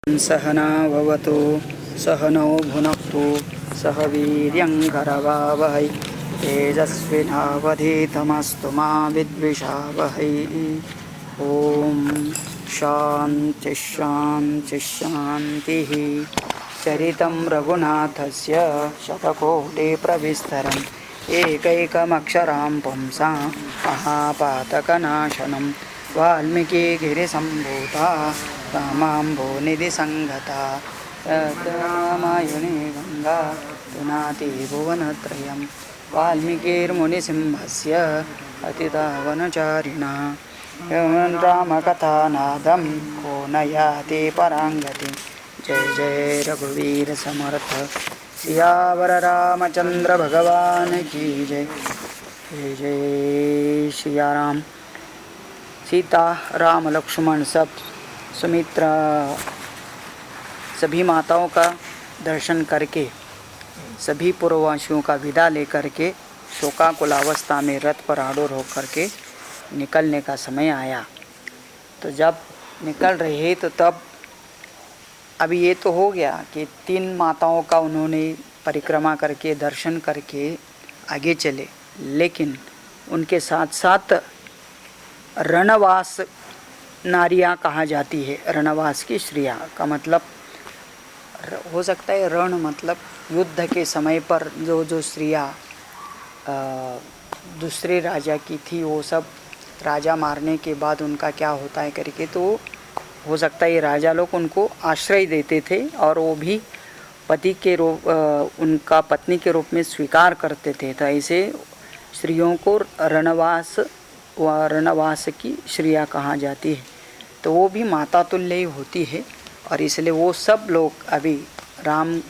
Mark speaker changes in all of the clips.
Speaker 1: सहना भवतु सहनौ भुनक्तु सह वीर्यङ्करवावहै तेजस्विनावधीतमस्तु मा विद्विषावहै। ॐ शान्तिः शान्तिः शान्तिः। चरितं रघुनाथस्य शतकोटिप्रविस्तरम् एकैकमक्षरां पुंसां महापातकनाशनं वाल्मीकिगिरिसम्भूता रामाम्भोनिधिसङ्गता रामायणे गङ्गा पुनाति भुवनत्रयं वाल्मीकिर्मुनिसिंहस्य अतितावनचारिणा रामकथानादं को न याति पराङ्गतिं। जय जय रघुवीर समर्थ सियावर रामचंद्र भगवान की जय। जय जय सिया राम। सीता राम लक्ष्मण सब सुमित्रा सभी माताओं का दर्शन करके सभी पूर्ववासियों का विदा लेकर के शोकाकुलावस्था में रथ पर आरूढ़ होकर के निकलने का समय आया। तो जब निकल रहे तो तब अभी ये तो हो गया कि 3 माताओं का उन्होंने परिक्रमा करके दर्शन करके आगे चले, लेकिन उनके साथ साथ रणवास नारियां कहा जाती है। रणवास की स्त्रियां का मतलब हो सकता है रण मतलब युद्ध के समय पर जो स्त्रियां दूसरे राजा की थी, वो सब राजा मारने के बाद उनका क्या होता है करके, तो हो सकता है ये राजा लोग उनको आश्रय देते थे और वो भी पति के रूप उनका पत्नी के रूप में स्वीकार करते थे। तो ऐसे स्त्रियों को रणवास की स्त्रियां कहा जाती है। तो वो भी माता तुल्य ही होती है और इसलिए वो सब लोग अभी राम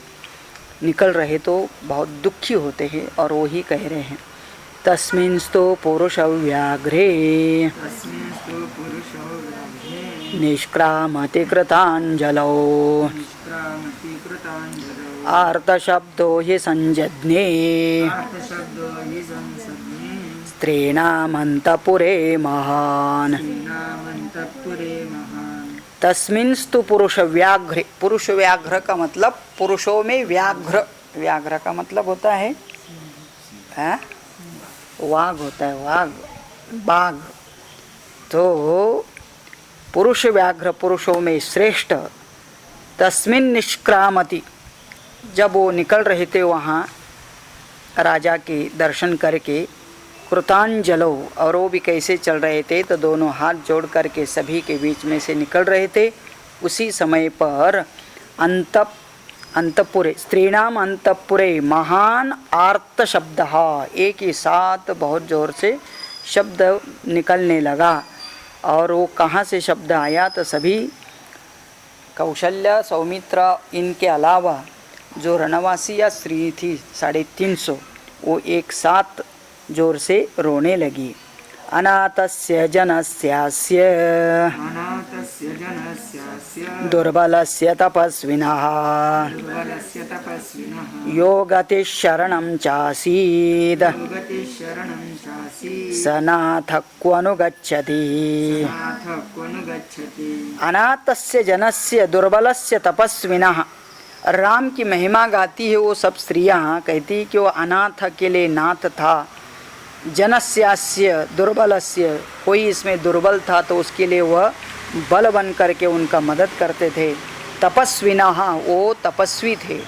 Speaker 1: निकल रहे तो बहुत दुखी होते हैं और वो ही कह रहे हैं तस्मिंस्तु पुरुषव्याघ्रे निष्क्रामति कृताञ्जलौ आर्तशब्दो हि संजज्ञे स्त्रीणामन्तपुरे महान्। तस्मिंस्तु पुरुष व्याघ्रे। पुरुष व्याघ्र का मतलब पुरुषों में व्याघ्र। व्याघ्र का मतलब होता है वाघ होता है, वाघ बाघ। तो पुरुष व्याघ्र पुरुषों में श्रेष्ठ। तस्मिन् निष्क्रामति, जब वो निकल रहे थे वहाँ राजा के दर्शन करके, कृतांजलो, और वो भी कैसे चल रहे थे तो दोनों हाथ जोड़ करके सभी के बीच में से निकल रहे थे। उसी समय पर अंतपुरे स्त्रीणाम अंतपुरे महान आर्त शब्द, एक ही साथ बहुत जोर से शब्द निकलने लगा। और वो कहाँ से शब्द आया तो सभी कौशल्या सौमित्रा इनके अलावा जो रणवासी या स्त्री थी 350, वो एक साथ जोर से रोने लगी। अनाथस्य जनस्यास्य दुर्बलस्य तपस्विनः यो गतिः शरणं चासीद स नाथ क्वनु गच्छति। अनाथस्य जनस्य दुर्बलस्य तपस्विनः, राम की महिमा गाती है वो सब स्त्रियां, कहती कि वो अनाथ के लिए नाथ था। जनस्यास्य दुर्बलस्य, कोई इसमें दुर्बल था तो उसके लिए वह बल बन करके उनका मदद करते थे। तपस्विनः, वो तपस्वी थे।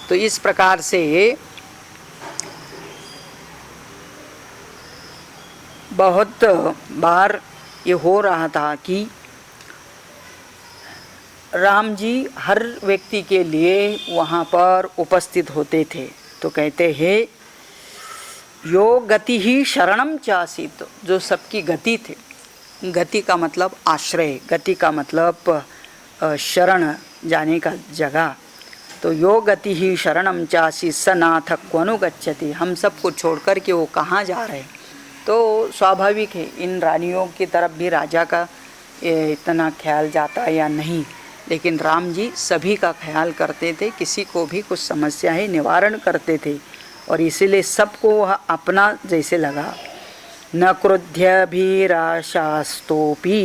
Speaker 1: तो इस प्रकार से बहुत बार ये हो रहा था कि राम जी हर व्यक्ति के लिए वहाँ पर उपस्थित होते थे। तो कहते हैं यो गति ही शरणम चासीत, जो सबकी गति थे। गति का मतलब आश्रय, गति का मतलब शरण जाने का जगह। तो यो गति ही शरणम चासी स नाथ क्वनु गच्छति, हम सबको छोड़कर के वो कहाँ जा रहे। तो स्वाभाविक है इन रानियों की तरफ भी राजा का इतना ख्याल जाता या नहीं, लेकिन राम जी सभी का ख्याल करते थे, किसी को भी कुछ समस्या है निवारण करते थे और इसीलिए सबको वह अपना जैसे लगा। न क्रुध्यभिराशास्तोऽपि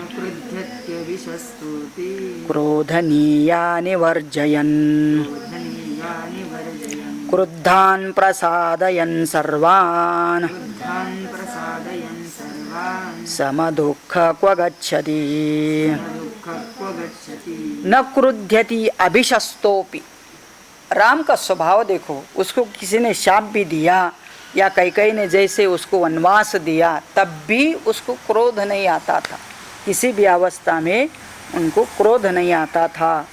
Speaker 2: क्रुध्यत्यविशस्तोऽपि
Speaker 1: क्रोधनीयानि वर्जयन्
Speaker 2: क्रोधनीयानि वर्जयन्
Speaker 1: क्रुद्धान् प्रसादयन् सर्वान्
Speaker 2: क्रुद्धान् प्रसादयन् सर्वान्
Speaker 1: समदुःख क्व गच्छति
Speaker 2: दुःखक्व गच्छति
Speaker 1: न क्रुध्यति अभिशस्तोऽपि। राम का स्वभाव देखो, उसको किसी ने शाप भी दिया या कैकेयी ने जैसे उसको वनवास दिया तब भी उसको क्रोध नहीं आता था, किसी भी अवस्था में उनको क्रोध नहीं आता था।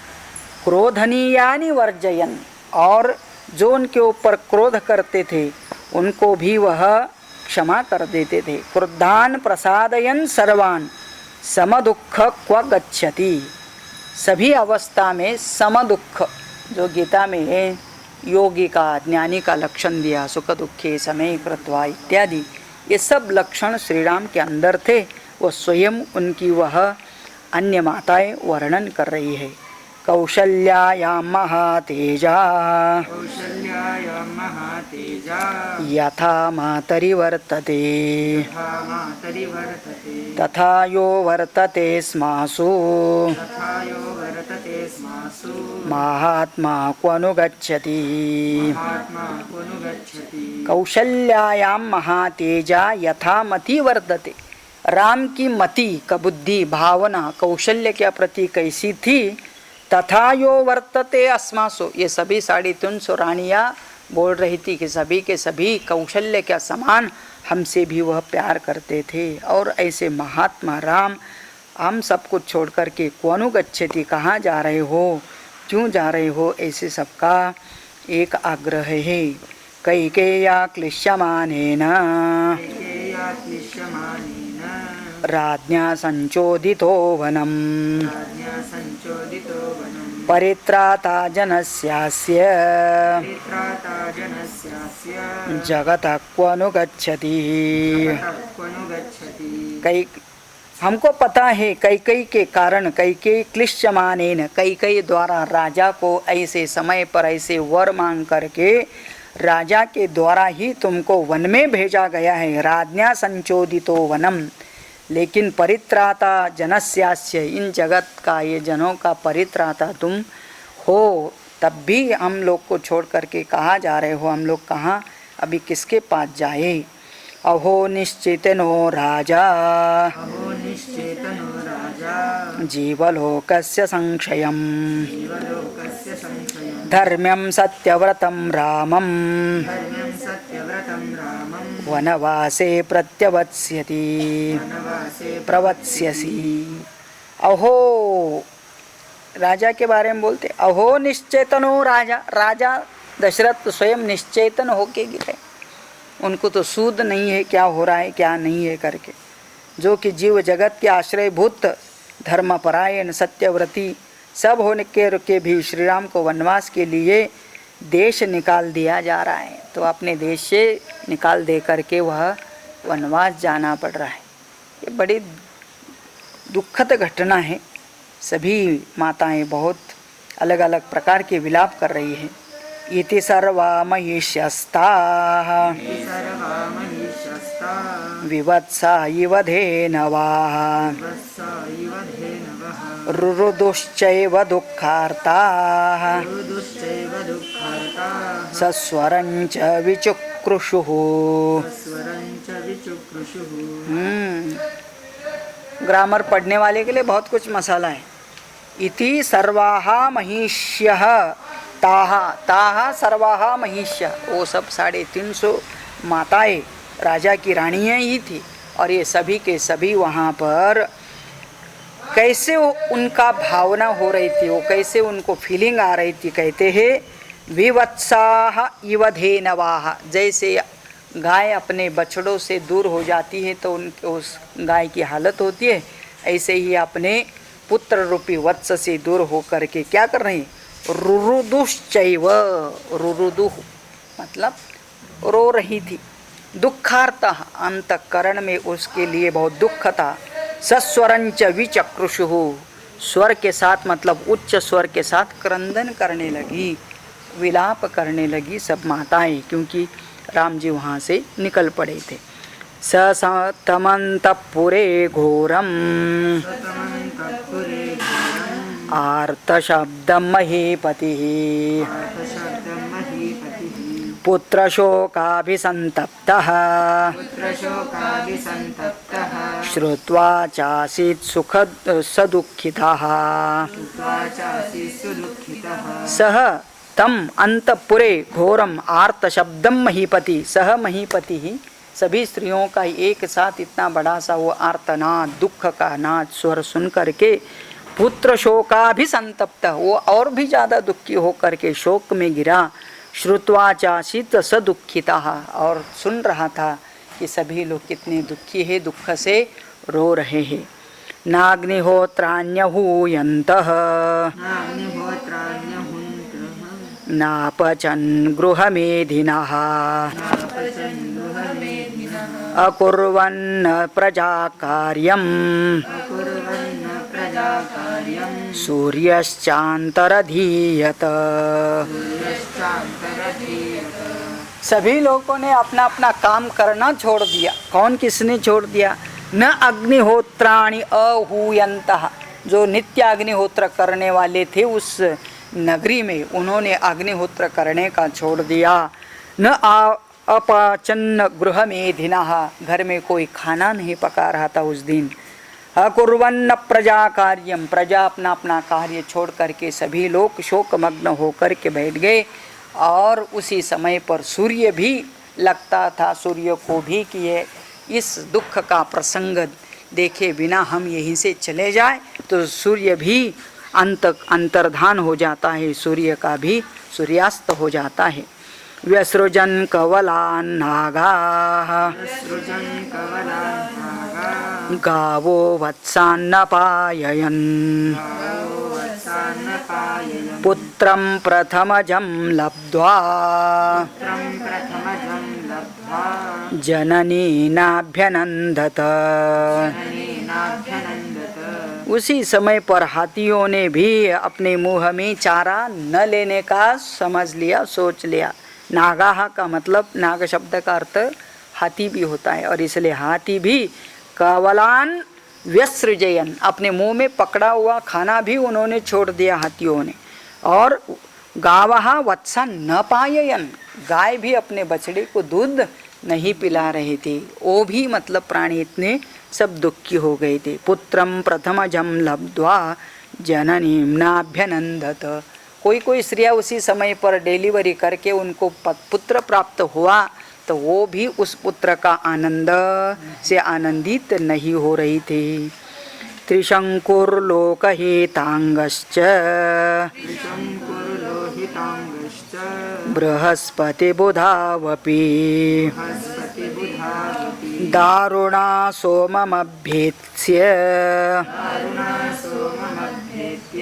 Speaker 1: क्रोधनीयानि वर्जयन्, और जो उनके ऊपर क्रोध करते थे उनको भी वह क्षमा कर देते थे। क्रुद्धान् प्रसादयन् सर्वान् समदुःख क्व गच्छति, सभी अवस्था में समदुःख, जो गीता में है योगी का ज्ञानी का लक्षण दिया, सुख दुखे समय कृत्वा इत्यादि, ये सब लक्षण श्री राम के अंदर थे। वो स्वयं उनकी वह अन्य माताएं वर्णन कर रही है। कौशल्यायां महातेजा
Speaker 2: कौशल्यायां महातेजा
Speaker 1: यथा मातरि वर्तते
Speaker 2: यथा मातरि वर्तते
Speaker 1: तथा यो वर्तते स्मासु
Speaker 2: तथा यो वर्तते स्मासु
Speaker 1: महात्मा क्वनु गच्छति।
Speaker 2: महात्मा क्वनु गच्छति।
Speaker 1: कौशल्यायां महातेजा यथा मति वर्तते, राम की मति का बुद्धि भावना कौशल्य के प्रति कैसी थी, तथा यो वर्तते अस्मासु, ये सभी 350 रानियाँ बोल रही थी कि सभी के सभी कौशल्य के समान हमसे भी वह प्यार करते थे। और ऐसे महात्मा राम हम सब कुछ छोड़ कर के क्वनु गच्छति, कहाँ जा रहे हो, क्यों जा रहे हो, ऐसे सबका एक आग्रह है। कैकेय्या क्लिश्यमानेन
Speaker 2: कैकेय्या क्लिश्यमानेन
Speaker 1: राज्ञा संचोदितो वनम्
Speaker 2: राज्ञा संचोदितो वनम्
Speaker 1: परित्राता जनस्यास्य
Speaker 2: परित्राता जनस्यास्य
Speaker 1: जगतः क्वनु गच्छति।
Speaker 2: जगतः क्वनु गच्छति।
Speaker 1: कई हमको पता है कैकेयी के कारण, कैकेयी क्लिश्यमानेन, कैकेयी द्वारा राजा को ऐसे समय पर ऐसे वर मांग करके राजा के द्वारा ही तुमको वन में भेजा गया है, राज्ञा संचोदितो वनम। लेकिन परित्राता जनस्यास्य, इन जगत का ये जनों का परित्राता तुम हो, तब भी हम लोग को छोड़ करके कहाँ जा रहे हो, हम लोग कहाँ अभी किसके पास जाए। अहो निश्चितनो राजा
Speaker 2: अहो निश्चेतनो राजा
Speaker 1: जीवलोकस्य संक्षयम्
Speaker 2: जीवलोकस्य संशयम्
Speaker 1: धर्म्यं सत्यव्रतं रामं
Speaker 2: धर्म्यं सत्यव्रतं रामं
Speaker 1: वनवासे प्रत्यवत्स्यति
Speaker 2: वनवासे
Speaker 1: प्रवत्स्यसि। अहो, राजा के बारे में बोलते, अहो निश्चेतनो राजा, राजा दशरथ स्वयं निश्चेतन होके गिरे, उनको तो सूद नहीं है क्या हो रहा है क्या नहीं है करके, जो कि जीव जगत के आश्रयभूत धर्मपरायण सत्यव्रती सब होने के भी श्री राम को वनवास के लिए देश निकाल दिया जा रहा है, तो अपने देश से निकाल दे करके वह वनवास जाना पड़ रहा है। ये बड़ी दुखद घटना है। सभी माताएं बहुत अलग अलग प्रकार के विलाप कर रही हैं। इति सर्वा महिष्यस्ताः
Speaker 2: सर्वा महिष्यस्ता
Speaker 1: विवत्सा इव धेनवाः
Speaker 2: वत्सा इव धेनवः
Speaker 1: रुरुदुश्चैव दुःखार्ताः
Speaker 2: रुदुश्चैव दुःखार्ताः
Speaker 1: सस्वरं च विचुक्रुषुः।
Speaker 2: स्वरं च विचुक्रुषुः।
Speaker 1: ग्रामर पढ़ने वाले के लिए बहुत कुछ मसाला है। इति सर्वाः महिष्यः ताहा, ताहा सर्वाहा महिष्य, वो सब 350 माताएं राजा की रानियां ही थी। और ये सभी के सभी वहाँ पर कैसे वो उनका भावना हो रही थी, वो कैसे उनको फीलिंग आ रही थी। कहते हैं विवत्साह इव धेनवाः, जैसे गाय अपने बछड़ों से दूर हो जाती है तो उनके उस गाय की हालत होती है, ऐसे ही अपने पुत्र रूपी वत्स से दूर हो करके क्या कर रहे हैं, रुरुदुश्चैव, रुरुदुः मतलब रो रही थी। दुःखार्तः, अंतःकरण में उसके लिए बहुत दुख था। सस्वरंच विचक्रुषुः, स्वर के साथ मतलब उच्च स्वर के साथ क्रंदन करने लगी, विलाप करने लगी सब माताएं, क्योंकि राम जी वहाँ से निकल पड़े थे। सतमन्तपुरे घोरम्
Speaker 2: सतमन्तपुरे घोरम्
Speaker 1: आर्तशब्दं महीपतिः
Speaker 2: अर्थशब्दं महीपतिः
Speaker 1: पुत्रशोकाभिसन्तप्तः
Speaker 2: पुत्रशोकाभिसन्तप्तः
Speaker 1: श्रुत्वा चासीत् सदुःखितः
Speaker 2: श्रुत्वा चासीत् सुदुःखितः
Speaker 1: सह तम अंतपुरे घोरम आर्त शब्दम महीपति सह महीपति ही सभी स्त्रियों का एक साथ इतना बड़ा सा वो आर्तनाद दुख का नाद स्वर सुन करके पुत्र शोकाभिसंतप्त वो और भी ज्यादा दुखी होकर के शोक में गिरा श्रुत्वा चासित सदुःखिता और सुन रहा था कि सभी लोग कितने दुखी है दुख से रो रहे हैं नाग्निहोत्राण्यहूयन्तः
Speaker 2: नाग्निहोत्राण्यहुन्त्रः
Speaker 1: नापचन् गृहमेधिनः
Speaker 2: नापचन् गृहमेधिनः
Speaker 1: अकुर्वन् प्रजाकार्यम्
Speaker 2: अकुर्वन् प्रजाकार्यम्
Speaker 1: सूर्यश्चान्तरधीयत
Speaker 2: सूर्यश्चान्तरधीयत
Speaker 1: सभी लोगों ने अपना अपना काम करना छोड़ दिया। कौन किसने छोड़ दिया? न अग्निहोत्राणि अहूयन्तः जो नित्य अग्निहोत्र करने वाले थे उस नगरी में उन्होंने अग्निहोत्र करने का छोड़ दिया। न अपाचन्न गृहमेधिनः घर में कोई खाना नहीं पका रहा था उस दिन। अकुर्वन्न प्रजा कार्यम प्रजा अपना अपना कार्य छोड़ करके सभी लोग शोकमग्न होकर के बैठ गए। और उसी समय पर सूर्य भी लगता था सूर्य को भी कि ये इस दुख का प्रसंग देखे बिना हम यहीं से चले जाए तो सूर्य भी अंतर्धान हो जाता है, सूर्य का भी सूर्यास्त हो जाता है। व्यसृजन कवलान् नागाः
Speaker 2: सृजन् कवलान् नागाः
Speaker 1: गावो वत्सान्नपाययन्
Speaker 2: गावो वत्सान्नपाययन्
Speaker 1: पुत्रं प्रथमजं लब्ध्वा
Speaker 2: पुत्रं प्रथमजं लब्ध्वा
Speaker 1: जननीनाभ्यनन्दत।
Speaker 2: जननीनाभ्यनन्दत
Speaker 1: उसी समय पर हाथियों ने भी अपने मुंह में चारा न लेने का समझ लिया, सोच लिया। नागाह का मतलब नाग शब्द का अर्थ हाथी भी होता है और इसलिए हाथी भी कवलान व्यसृजयन अपने मुंह में पकड़ा हुआ खाना भी उन्होंने छोड़ दिया हाथियों ने। और गावहा वत्सा न पाययन गाय भी अपने बछड़े को दूध नहीं पिला रहे थे। वो भी मतलब प्राणी इतने सब दुखी हो गए थे। पुत्रम प्रथमजं लब्ध्वा जननीं नाभ्यनन्दत कोई कोई स्त्रियाँ उसी समय पर डिलीवरी करके उनको पुत्र प्राप्त हुआ तो वो भी उस पुत्र का आनंद से आनंदित नहीं हो रही थी। त्रिशंकुर्लोकहितांगश्च
Speaker 2: त्रिशंकुर्लोहितांगश्च
Speaker 1: बृहस्पतिबुधावपि
Speaker 2: बृहस्पतिबुधावपि
Speaker 1: दारुणा सोममभ्येत्स्य
Speaker 2: दारुणा सोममभ्येत्य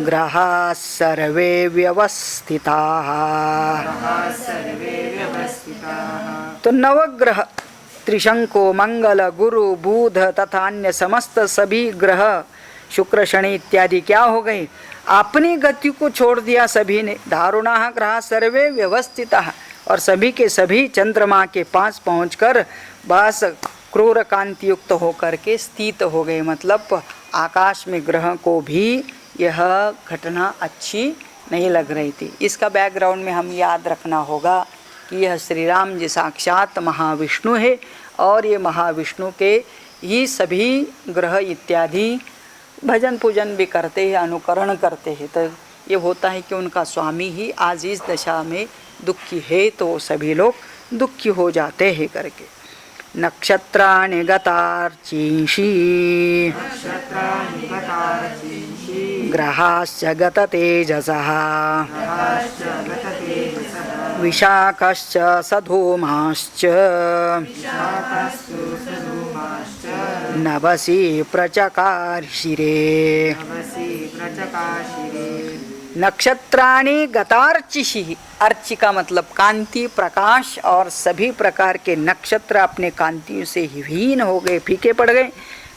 Speaker 1: ग्रहाः सर्वे व्यवस्थिताः।
Speaker 2: ग्रहाः सर्वे व्यवस्थिताः
Speaker 1: तो नवग्रह त्रिशंको मंगल गुरु बुध तथा अन्य समस्त सभी ग्रह शुक्र शनि इत्यादि क्या हो गए? अपनी गति को छोड़ दिया सभी ने। दारुणाः ग्रह सर्वे व्यवस्थितः और सभी के सभी चंद्रमा के पास पहुंचकर बस क्रूर कांति युक्त होकर के स्थित हो गए। मतलब आकाश में ग्रह को भी यह घटना अच्छी नहीं लग रही थी। इसका बैकग्राउंड में हम याद रखना होगा कि यह श्री राम जी साक्षात महाविष्णु है और ये महाविष्णु के ही सभी ग्रह इत्यादि भजन पूजन भी करते हैं, अनुकरण करते हैं। तो ये होता है कि उनका स्वामी ही आज इस दशा में दुखी है तो सभी लोग दुखी हो जाते हैं करके। नक्षत्राणि गतार्चींषि
Speaker 2: नक्षत्राणि गतार्चींषि
Speaker 1: ग्रहाश्च गततेजसः
Speaker 2: ग्रहाश्च गततेजसः
Speaker 1: विशाखश्च सधूमाश्च
Speaker 2: शाकस्तु सधूमाश्च
Speaker 1: नभसि प्रचकार्षिरे।
Speaker 2: नभसि प्रचकाशिरे
Speaker 1: नक्षत्राणि गतार्चिषि अर्चि का मतलब कांति प्रकाश और सभी प्रकार के नक्षत्र अपने कांतियों से हीन हो गए, फीके पड़ गए।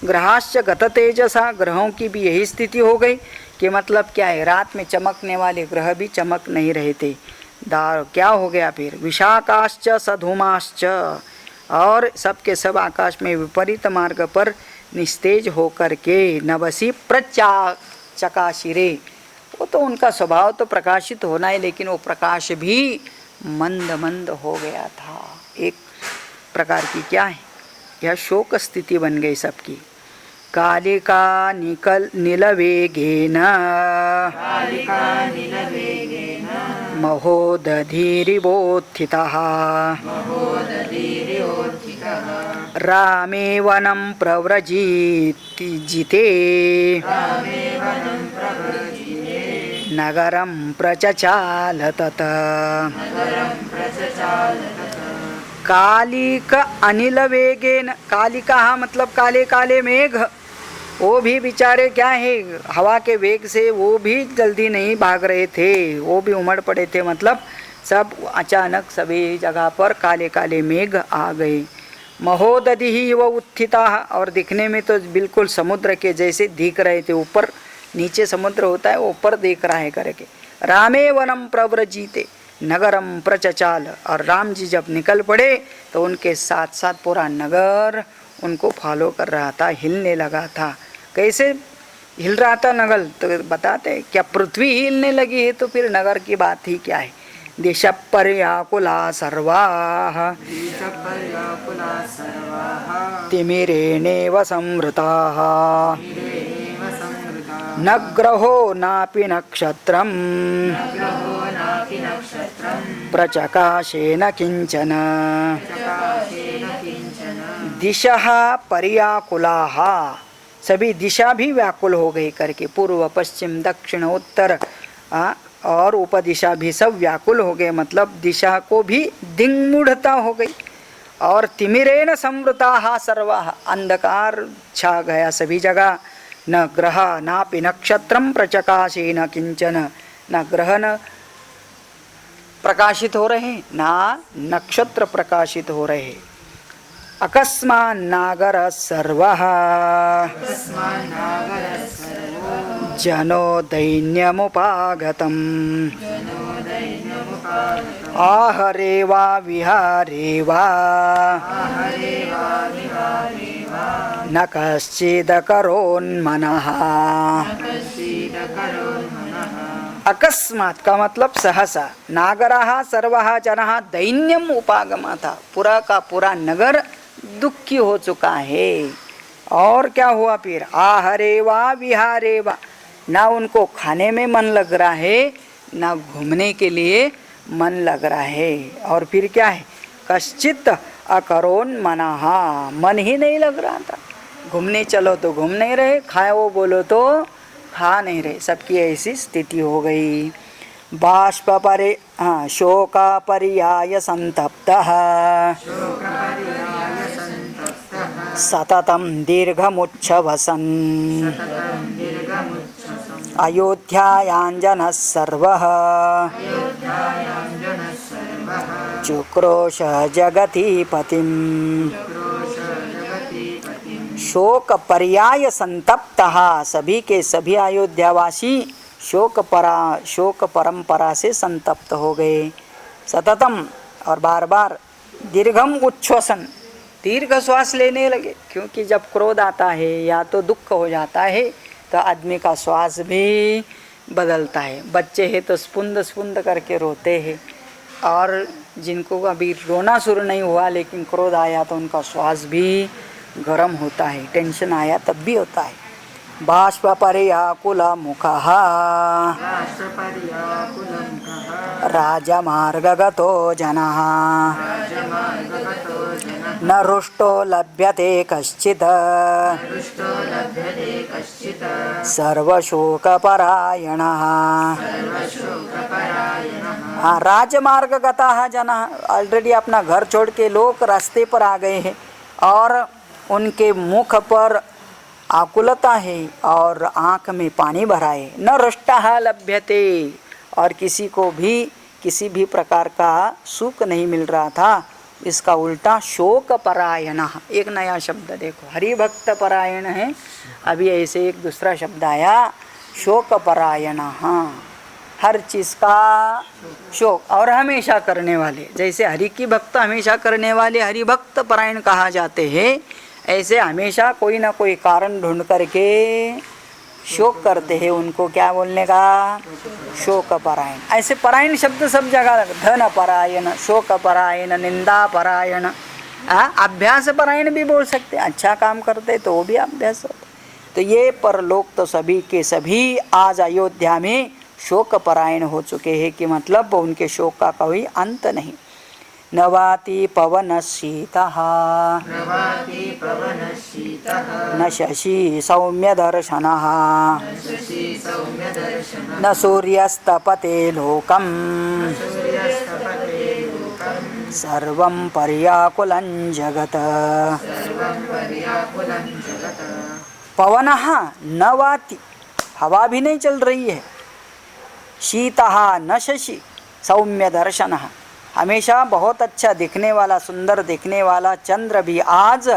Speaker 1: ग्रहाश्च गत तेजसा ग्रहों की भी यही स्थिति हो गई कि मतलब क्या है, रात में चमकने वाले ग्रह भी चमक नहीं रहे थे। क्या हो गया फिर? विशाखाश्च सधूमाश्च और सब के सब आकाश में विपरीत मार्ग पर निस्तेज होकर के नवसी चकाशिरे, वो तो उनका स्वभाव तो प्रकाशित होना है, लेकिन वो प्रकाश भी मंद मंद हो गया था। एक प्रकार की क्या है, यह शोक स्थिति बन गई सबकी। कालिका नीलवेगेन महोदधीरिवोत्थितः रामे वनं प्रव्रजिते नगरं प्रचचाल तत्। कालिक अनिल वेगेन, कालिका मतलब काले काले मेघ, वो भी बेचारे क्या है, हवा के वेग से वो भी जल्दी नहीं भाग रहे थे, वो भी उमड़ पड़े थे। मतलब सब अचानक सभी जगह पर काले काले मेघ आ गए। महोदधि ही वो उत्थिता, और दिखने में तो बिल्कुल समुद्र के जैसे दिख रहे थे, ऊपर नीचे समुद्र होता है, वो ऊपर देख रहा है करके। रामे वनम प्रव्रजीते नगरम प्रचचाल, और राम जी जब निकल पड़े तो उनके साथ साथ पूरा नगर उनको फॉलो कर रहा था, हिलने लगा था। कैसे हिल रहा था नगर, तो बताते क्या पृथ्वी हिलने लगी है तो फिर नगर की बात ही क्या है। दिश पर्याकुला सर्वाः तिमिरेणेव संवृताः न ग्रहो नापि नक्षत्रं प्रचकाशेन किंचन। दिशः पर्याकुलाः, सभी दिशा भी व्याकुल हो गई करके, पूर्व पश्चिम दक्षिण उत्तर और उपदिशा भी सब व्याकुल हो गए, मतलब दिशा को भी दिग्मूढ़ता हो गई। और तिमिरेण संवृताः सर्वाः, अंधकार छा गया सभी जगह। न ग्रह नापि नक्षत्रम प्रचकाशेन किंचन, न ग्रह न प्रकाशित हो रहे, ना नक्षत्र प्रकाशित हो रहे। अकस्मान् नागर सर्वः जनो दैन्यमुपागतम् आहरे वा विहारे वा न कश्चिदकरोन्मनः। अकस्मात का मतलब सहसा, नागरः सर्वः जनः दैन्यम उपागमा था, पूरा का पूरा नगर दुखी हो चुका है। और क्या हुआ फिर, आहरे वा विहारे वा, ना उनको खाने में मन लग रहा है, ना घूमने के लिए मन लग रहा है। और फिर क्या है, कश्चित अकरोन मनः, मन ही नहीं लग रहा था। घूमने चलो तो घूम नहीं रहे, खाओ बोलो तो खा नहीं रहे, सबकी ऐसी स्थिति हो गई। बाष्प परे शोक पर्याय संतप्तः सततं दीर्घमुच्छ्वसन् अयोध्यायाञ्जनः सर्वः चुक्रोश जगतीपतिम्। शोक पर्याय संतप्तः, सभी के सभी अयोध्यावासी शोक परंपरा से संतप्त हो गए। सततम, और बार बार, दीर्घम उच्छ्वसन, दीर्घ श्वास लेने लगे, क्योंकि जब क्रोध आता है या तो दुख हो जाता है तो आदमी का श्वास भी बदलता है। बच्चे हैं तो स्पुंद स्पुंद करके रोते हैं, और जिनको अभी रोना शुरू नहीं हुआ लेकिन क्रोध आया तो उनका श्वास भी गर्म होता है, टेंशन आया तब भी होता है। बाष्प पर्याकुल मुखः राजमार्गगतो जनः न रुष्टो लभ्यते कश्चित् सर्वशोकपरायणः। राजमार्गगतः जनः, ऑलरेडी अपना घर छोड़ के लोग रास्ते पर आ गए हैं और उनके मुख पर आकुलता है और आँख में पानी भरा है। न रुष्टः लभ्यते, और किसी को भी किसी भी प्रकार का सुख नहीं मिल रहा था। इसका उल्टा शोक परायण, एक नया शब्द देखो, हरिभक्त परायण है, अभी ऐसे एक दूसरा शब्द आया शोक परायण। हर चीज़ का शोक और हमेशा करने वाले, जैसे हरि की भक्त हमेशा करने वाले हरि भक्त परायण कहा जाते हैं, ऐसे हमेशा कोई ना कोई कारण ढूंढ करके शोक करते हैं, उनको क्या बोलने का, शोक परायण। ऐसे परायण शब्द सब जगह, धन परायण, शोक परायण, निंदा परायण, अभ्यास परायण भी बोल सकते हैं। अच्छा काम करते तो वो भी अभ्यास होता। तो ये परलोक तो सभी के सभी आज अयोध्या में शोक परायण हो चुके हैं, कि मतलब उनके शोक का कोई अंत नहीं। नवाति पवन शीतः
Speaker 2: नवाति पवनशीतः
Speaker 1: न शशि सौम्य दर्शनः
Speaker 2: शशि सौम्यदर्शनः
Speaker 1: न सूर्यस्तपते लोकम्
Speaker 2: सूर्यस्तपते लोकम्
Speaker 1: सर्वं पर्याकुलं जगत्।
Speaker 2: सर्वं पर्याकुलं जगत्।
Speaker 1: पवनः न वाति, हवा भी नहीं चल रही है। शीतः न शशि सौम्य दर्शनः, हमेशा बहुत अच्छा दिखने वाला, सुंदर दिखने वाला चंद्र भी आज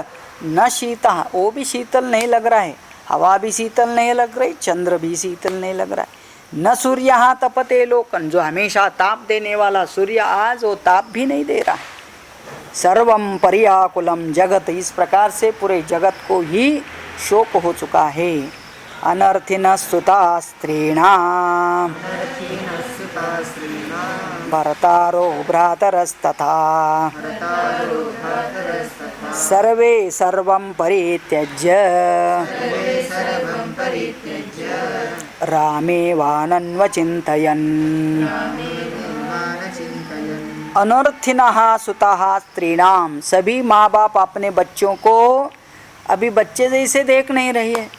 Speaker 1: न शीतः, वो भी शीतल नहीं लग रहा है। हवा भी शीतल नहीं लग रही, चंद्र भी शीतल नहीं लग रहा है। न सूर्य तपते लोकन, जो हमेशा ताप देने वाला सूर्य आज वो ताप भी नहीं दे रहा है। सर्वम पर्याकुलम जगत, इस प्रकार से पूरे जगत को ही शोक हो चुका है। अनर्थिन सुता स्त्रीणाम भरतारो भ्रातरस्तथा सर्वे सर्वं परित्यज्य रामेवानन्व चिन्तयन्। अनर्थिनः सुतः स्त्रीणाम, सभी माँ बाप अपने बच्चों को अभी बच्चे जैसे देख नहीं रही है।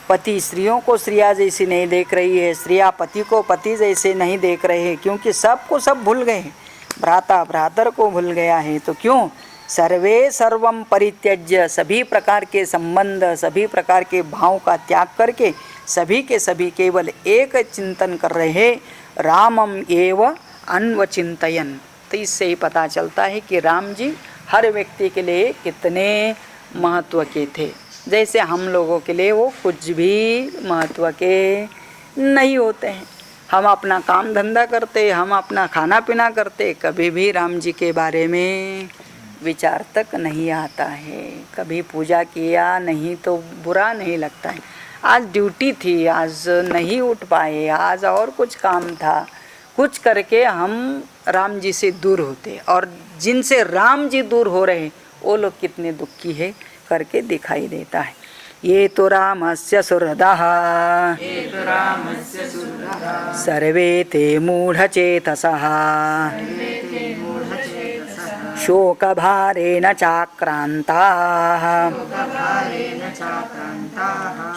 Speaker 1: पति स्त्रियों को स्त्रियाँ जैसी नहीं देख रही है, स्त्रियाँ पति को पति जैसे नहीं देख रहे हैं, क्योंकि सबको सब भूल गए हैं। भ्राता भ्रातर को भूल गया है। तो क्यों? सर्वे सर्वम परित्यज्य, सभी प्रकार के संबंध, सभी प्रकार के भाव का त्याग करके सभी के सभी केवल एक चिंतन कर रहे हैं, रामम एव अन्वचिंतयन। तो इससे ही पता चलता है कि राम जी हर व्यक्ति के लिए कितने महत्व के थे। जैसे हम लोगों के लिए वो कुछ भी महत्व के नहीं होते हैं। हम अपना काम धंधा करते, हम अपना खाना पीना करते, कभी भी राम जी के बारे में विचार तक नहीं आता है। कभी पूजा किया नहीं तो बुरा नहीं लगता है। आज ड्यूटी थी, आज नहीं उठ पाए, आज और कुछ काम था, कुछ करके हम राम जी से दूर होते, और जिनसे राम जी दूर हो रहे वो लोग कितने दुखी है करके दिखाई देता है। ये तो रामस्य सुहृदः सर्वे ते मूढ़चेतसः शोकभारेण चाक्रान्ताः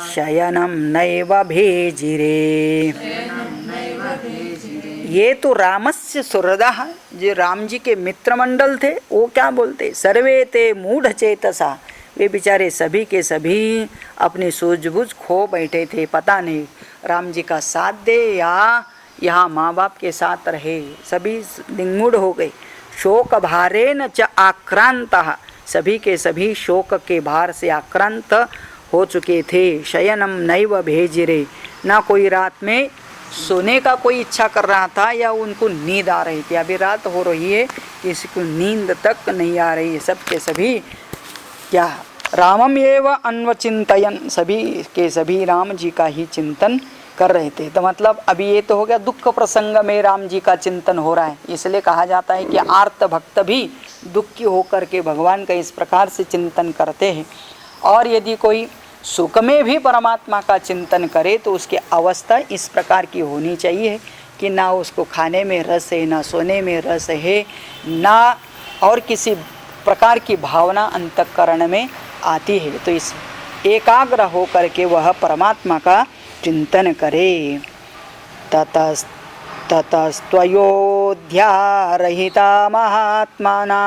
Speaker 1: शयनं नैव भेजिरे। ये तो रामस्य सुहृदः, जो राम जी के मित्र मंडल थे, वो क्या बोलते, सर्वे ते मूढ़चेतसा, वे बेचारे सभी के सभी अपनी सूझबूझ खो बैठे थे। पता नहीं राम जी का साथ दे या यहाँ माँ बाप के साथ रहे, सभी निंगूढ़ हो गए। शोक भारेन च आक्रांतः, सभी के सभी शोक के भार से आक्रांत हो चुके थे। शयनम नैव भेजिरे, ना कोई रात में सोने का कोई इच्छा कर रहा था या उनको नींद आ रही थी। अभी रात हो रही है, किसी को नींद तक नहीं आ रही है। सब के सभी क्या रामम एव अन्वचिंतयन, सभी के सभी राम जी का ही चिंतन कर रहे थे। तो मतलब अभी ये तो हो गया दुख प्रसंग में राम जी का चिंतन हो रहा है। इसलिए कहा जाता है कि आर्त भक्त भी दुखी होकर के भगवान का इस प्रकार से चिंतन करते हैं। और यदि कोई सुख में भी परमात्मा का चिंतन करे तो उसकी अवस्था इस प्रकार की होनी चाहिए कि ना उसको खाने में रस है, ना सोने में रस है, ना और किसी प्रकार की भावना अंतःकरण में आती है। तो इस एकाग्र हो करके वह परमात्मा का चिंतन करे। ततस्त्वयोध्यारहिता महात्मना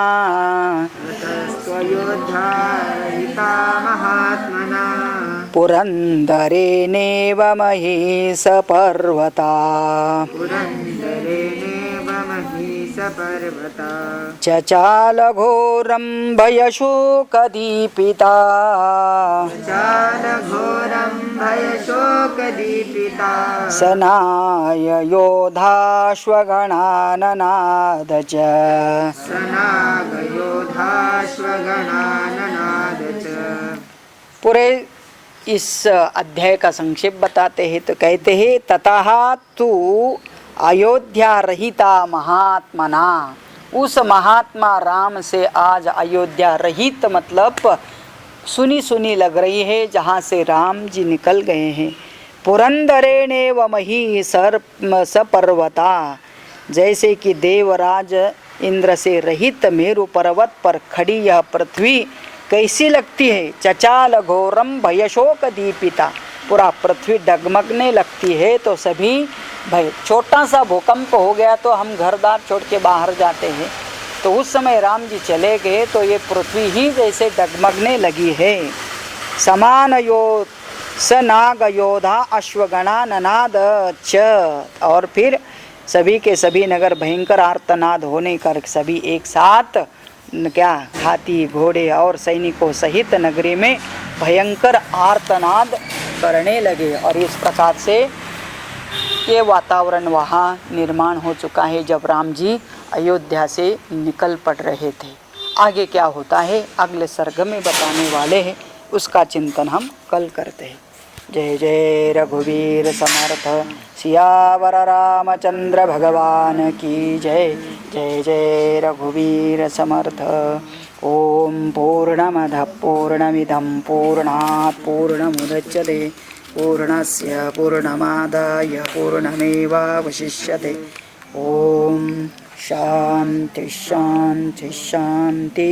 Speaker 1: पुरंदरेनेव महेश पर्वता
Speaker 2: सपर्वता
Speaker 1: चचाल घोरं भयशोकदीपिता
Speaker 2: चालघोरं भयशोकदीपिता
Speaker 1: सनाय योधाश्वगणाननाद च
Speaker 2: सनागयोधाश्वगणाननाद च।
Speaker 1: पूरे इस अध्याय का संक्षेप बताते हैं तो कहते हैं ततः तू अयोध्या रहिता महात्मना, उस महात्मा राम से आज अयोध्या रहित मतलब सुनी सुनी लग रही है, जहाँ से राम जी निकल गए हैं। पुरंदरेणेव मही सपर्वता, जैसे कि देवराज इंद्र से रहित मेरु पर्वत पर खड़ी यह पृथ्वी कैसी लगती है। चचाल घोरम भयशोक दीपिता, पूरा पृथ्वी डगमगने लगती है। तो सभी भाई छोटा सा भूकंप हो गया तो हम घर दार छोड़ के बाहर जाते हैं, तो उस समय राम जी चले गए तो ये पृथ्वी ही जैसे डगमगने लगी है। समान यो सनाग योधा अश्वगणा ननाद च, और फिर सभी के सभी नगर भयंकर आर्तनाद होने कर सभी एक साथ क्या हाथी घोड़े और सैनिकों सहित नगरी में भयंकर आर्तनाद करने लगे। और इस प्रकार से ये वातावरण वहाँ निर्माण हो चुका है जब राम जी अयोध्या से निकल पड़ रहे थे। आगे क्या होता है अगले सर्ग में बताने वाले हैं, उसका चिंतन हम कल करते हैं। जय जय रघुवीर समर्थ सियावर रामचंद्र भगवान की जय। जय जय रघुवीर समर्थ। ओम पूर्णमदः पूर्णमिदं पूर्णात् पूर्णमुदच्यते पूर्णस्य पूर्णमादाय पूर्णमेवावशिष्यते। ओम शांति शांति शांति।